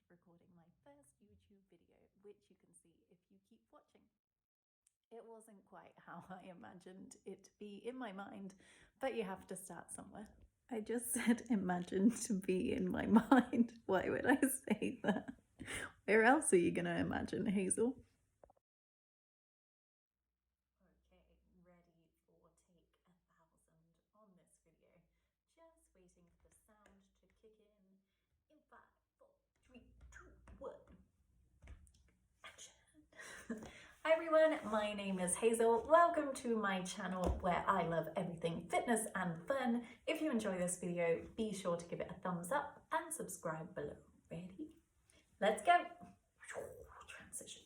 recording my first YouTube video, which you can see if you keep watching. It wasn't quite how I imagined it to be in my mind, but you have to start somewhere. I just said imagine to be in my mind. Why would I say that? Where else are you going to imagine, Hazel? Okay, ready for take 1,000 on this video. Just waiting for the sound to kick in 5, 4, 3, 2, 1. Action. Hi everyone, my name is Hazel. Welcome to my channel where I love everything fitness and fun. If you enjoy this video, be sure to give it a thumbs up and subscribe below. Ready? Let's go. Transition.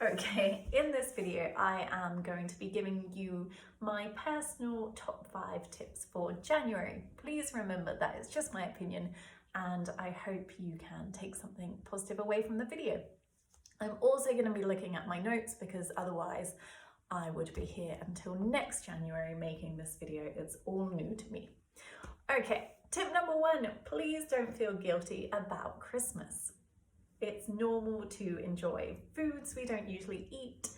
Okay, in this video I am going to be giving you my personal top 5 tips for January. Please remember that it's just my opinion and I hope you can take something positive away from the video. I'm also going to be looking at my notes because otherwise I would be here until next January making this video. It's all new to me. Okay, tip number 1, please don't feel guilty about Christmas. It's normal to enjoy foods we don't usually eat.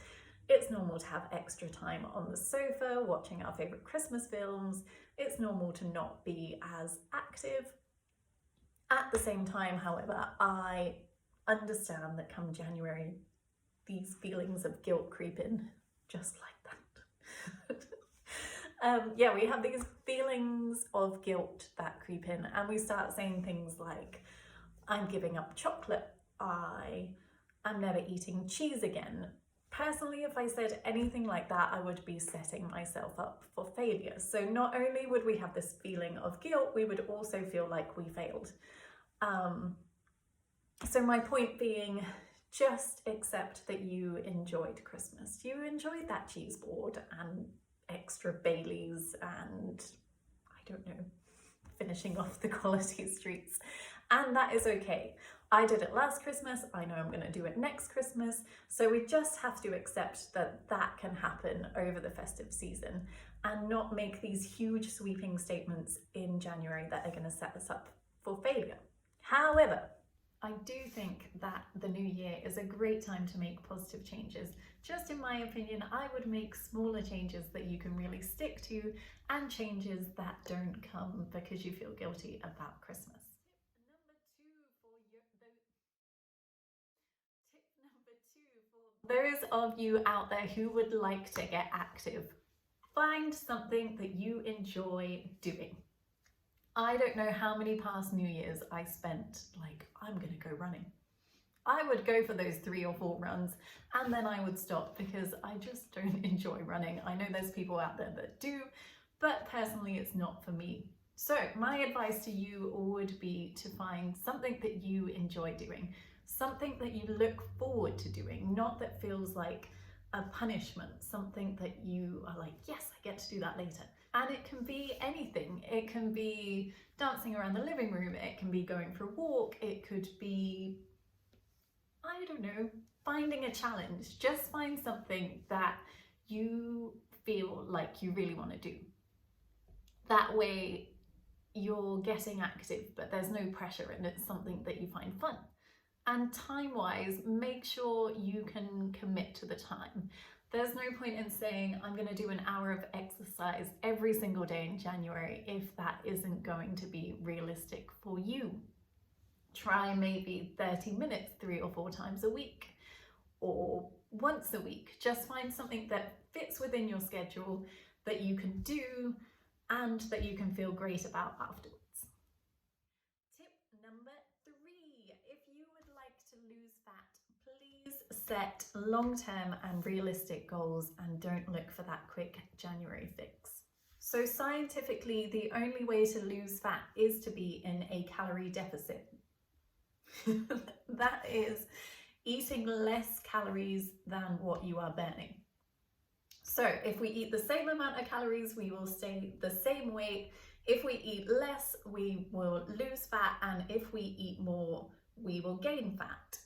It's normal to have extra time on the sofa watching our favourite Christmas films. It's normal to not be as active. At the same time, however, I understand that come January, these feelings of guilt creep in just like that. Yeah, we have these feelings of guilt that creep in and we start saying things like, I'm giving up chocolate, I am never eating cheese again. Personally, if I said anything like that, I would be setting myself up for failure. So not only would we have this feeling of guilt, we would also feel like we failed. So my point being, just accept that you enjoyed Christmas. You enjoyed that cheese board and extra Baileys and, I don't know, finishing off the quality streets. And that is okay. I did it last Christmas. I know I'm going to do it next Christmas. So we just have to accept that that can happen over the festive season and not make these huge sweeping statements in January that are going to set us up for failure. However, I do think that the new year is a great time to make positive changes. Just in my opinion, I would make smaller changes that you can really stick to and changes that don't come because you feel guilty about Christmas. Tip number 2 for those of you out there who would like to get active, find something that you enjoy doing. I don't know how many past New Year's I spent like, I'm gonna go running. I would go for those 3 or 4 runs and then I would stop because I just don't enjoy running. I know there's people out there that do, but personally it's not for me. So my advice to you would be to find something that you enjoy doing, something that you look forward to doing, not that feels like a punishment, something that you are like, yes, I get to do that later. And it can be anything. It can be dancing around the living room, it can be going for a walk, it could be, I don't know, finding a challenge. Just find something that you feel like you really want to do. That way you're getting active, but there's no pressure and it's something that you find fun. And time-wise, make sure you can commit to the time. There's no point in saying, I'm going to do an hour of exercise every single day in January if that isn't going to be realistic for you. Try maybe 30 minutes 3 or 4 times a week or once a week. Just find something that fits within your schedule that you can do and that you can feel great about afterwards. Tip number 3, if you would like to lose fat, please set long-term and realistic goals and don't look for that quick January fix. So scientifically, the only way to lose fat is to be in a calorie deficit. That is eating less calories than what you are burning. So if we eat the same amount of calories, we will stay the same weight. If we eat less, we will lose fat, and if we eat more, we will gain fat.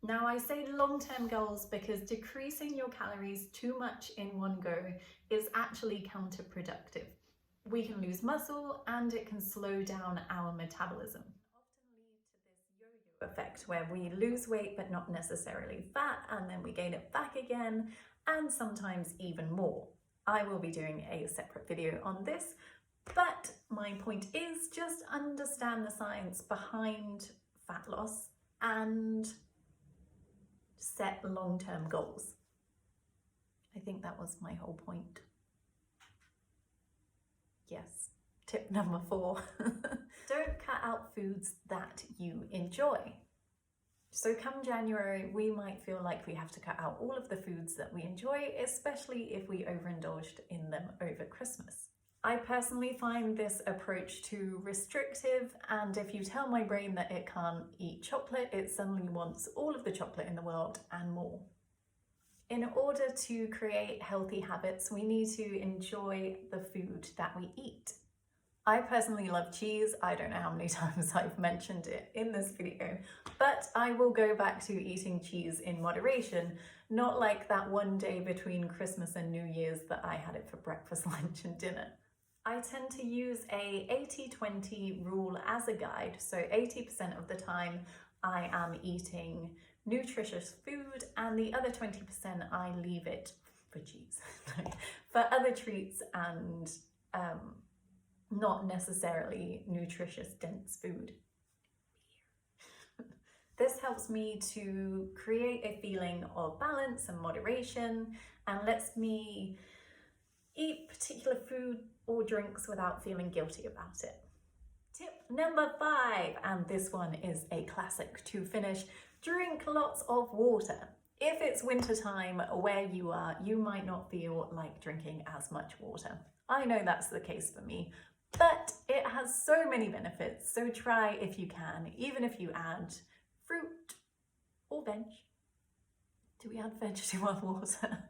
Now I say long-term goals because decreasing your calories too much in one go is actually counterproductive. We can lose muscle and it can slow down our metabolism. Often lead to this yo-yo effect where we lose weight but not necessarily fat, and then we gain it back again, and sometimes even more. I will be doing a separate video on this, but my point is just understand the science behind fat loss and set long-term goals. I think that was my whole point. Yes. Tip number 4. Don't cut out foods that you enjoy. So come January, we might feel like we have to cut out all of the foods that we enjoy, especially if we overindulged in them over Christmas. I personally find this approach too restrictive, and if you tell my brain that it can't eat chocolate, it suddenly wants all of the chocolate in the world and more. In order to create healthy habits, we need to enjoy the food that we eat. I personally love cheese. I don't know how many times I've mentioned it in this video, but I will go back to eating cheese in moderation, not like that one day between Christmas and New Year's that I had it for breakfast, lunch and dinner. I tend to use a 80-20 rule as a guide, so 80% of the time I am eating nutritious food and the other 20% I leave it for cheese, for other treats and not necessarily nutritious, dense food. This helps me to create a feeling of balance and moderation and lets me eat particular food or drinks without feeling guilty about it. Tip number 5, and this one is a classic to finish: drink lots of water. If it's winter time where you are, you might not feel like drinking as much water. I know that's the case for me, but it has so many benefits, so try if you can, even if you add fruit or veg. Do we add veg to our water?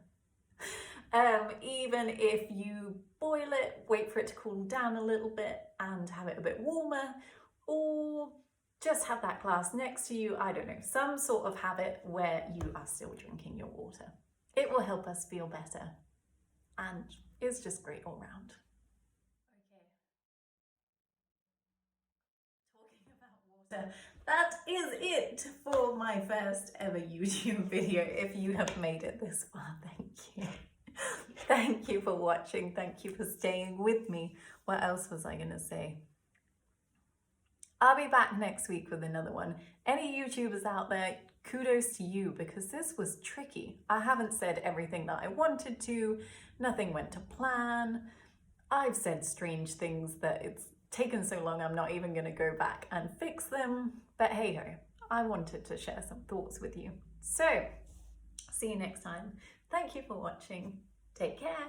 Even if you boil it, wait for it to cool down a little bit and have it a bit warmer, or just have that glass next to you, I don't know, some sort of habit where you are still drinking your water. It will help us feel better and it's just great all round. Talking about water, that is it for my first ever YouTube video. If you have made it this far, thank you. Thank you for watching. Thank you for staying with me. What else was I gonna say? I'll be back next week with another one. Any YouTubers out there, kudos to you, because this was tricky. I haven't said everything that I wanted to. Nothing went to plan. I've said strange things that it's taken so long I'm not even gonna go back and fix them. But hey ho, I wanted to share some thoughts with you. So, see you next time. Thank you for watching. Take care.